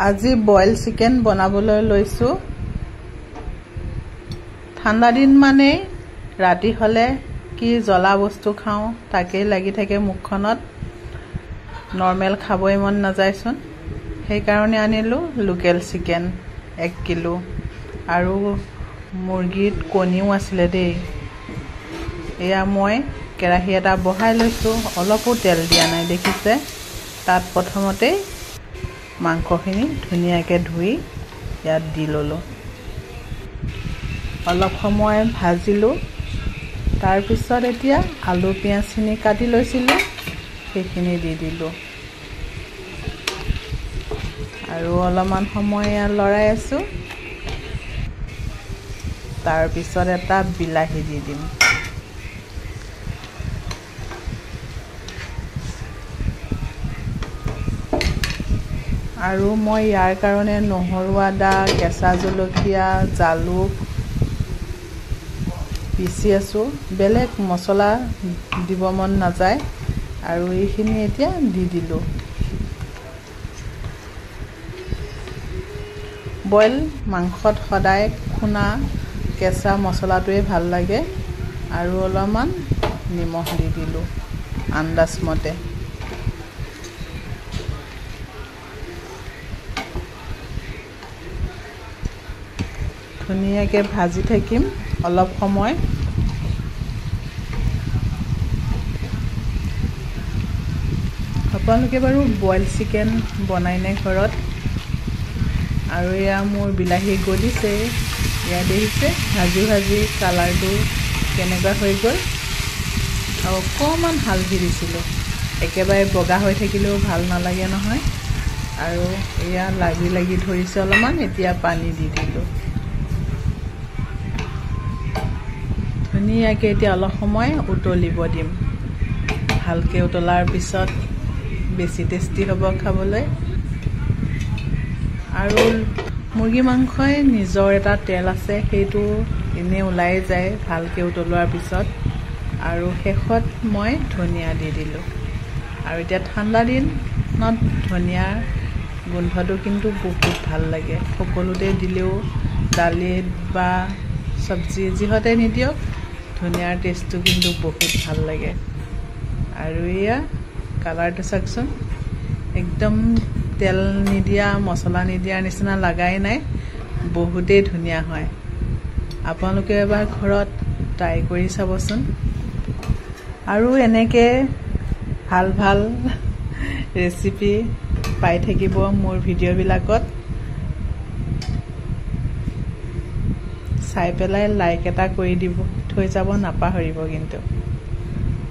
আজি boil chicken বনাবলৈ লৈছো। ঠাণ্ডা দিন মানে ৰাতি হলে কি জ্বলা বস্তু খাও তাকে লাগি থাকে মুখখনত। নৰমাল খাবই মন নাযায়চোন। সেই কাৰণে আনিলো লোকেল চিকেন 1 কিলো আৰু মুৰ্গীত কণীও আছিল দেই। এয়া মই কেৰাহী এটা বহাই লৈছো, অলপো তেল দিয়া নাই দেখিছে। তাত প্ৰথমতে মাংসখিনি ধুনীয়াকৈ ধুই ইয়াত দি ললো। অলপ সময় ভাজিলো। তাৰ পিছত এতিয়া আলু পিয়াজখিনি কাটি লৈছিলো সেইখিনি দি দিলো আৰু অলপমান সময় লৰাই আছো। তাৰ পিছত এটা বিলাহী দি দিম। আৰু মই ইয়াৰ কাৰণে নহৰু আদা কেঁচা জলকীয়া জালুক পিচি আছো। বেলেগ মছলা দিব মন নাযায় আৰু এইখিনি এতিয়া দি দিলো। বইল মাংসত সদায় খুনা কেঁচা মছলাটোৱে ভাল লাগে আৰু অলপমান নিমখ দি দিলো আন্দাজ মতে। ধুনীয়াকৈ ভাজি থাকিম অলপ সময়। আপোনালোকে বাৰু বইল চিকেন বনাই নে ঘৰত? আৰু এয়া মোৰ বিলাহী গলিছে। এয়া দেখিছে ভাজি ভাজি কালাৰটো কেনেকুৱা হৈ গ'ল। আৰু অকণমান হালধি দিছিলোঁ। একেবাৰে বগা হৈ থাকিলেও ভাল নালাগে নহয়। আৰু এয়া লাগি লাগি ধৰিছে অলপমান। এতিয়া পানী দি দিলোঁ। ধুনীয়াকৈ এতিয়া অলপ সময় উতলিব দিম। ভালকৈ উতলাৰ পিছত বেছি টেষ্টি হ'ব খাবলৈ। আৰু মুৰ্গী মাংসই নিজৰ এটা তেল আছে, সেইটো এনেই ওলাই যায় ভালকৈ উতলোৱাৰ পিছত। আৰু শেষত মই ধনিয়া দি দিলোঁ। আৰু এতিয়া ঠাণ্ডা দিনত ধনিয়াৰ গোন্ধটো কিন্তু বহুত ভাল লাগে। সকলোতে দিলেও দালিত বা চব্জি যিহতে নিদিয়ক ধনিয়াৰ টেষ্টটো কিন্তু বহুত ভাল লাগে। আৰু এয়া কালাৰটো চাওকচোন, একদম তেল নিদিয়া মছলা নিদিয়াৰ নিচিনা লাগাই নাই। বহুতেই ধুনীয়া হয়। আপোনালোকে এবাৰ ঘৰত ট্ৰাই কৰি চাবচোন। আৰু এনেকৈ ভাল ভাল ৰেচিপি পাই থাকিব মোৰ ভিডিঅ'বিলাকত। চাই পেলাই লাইক এটা কৰি দিব থৈ যাব নাপাহৰিব কিন্তু।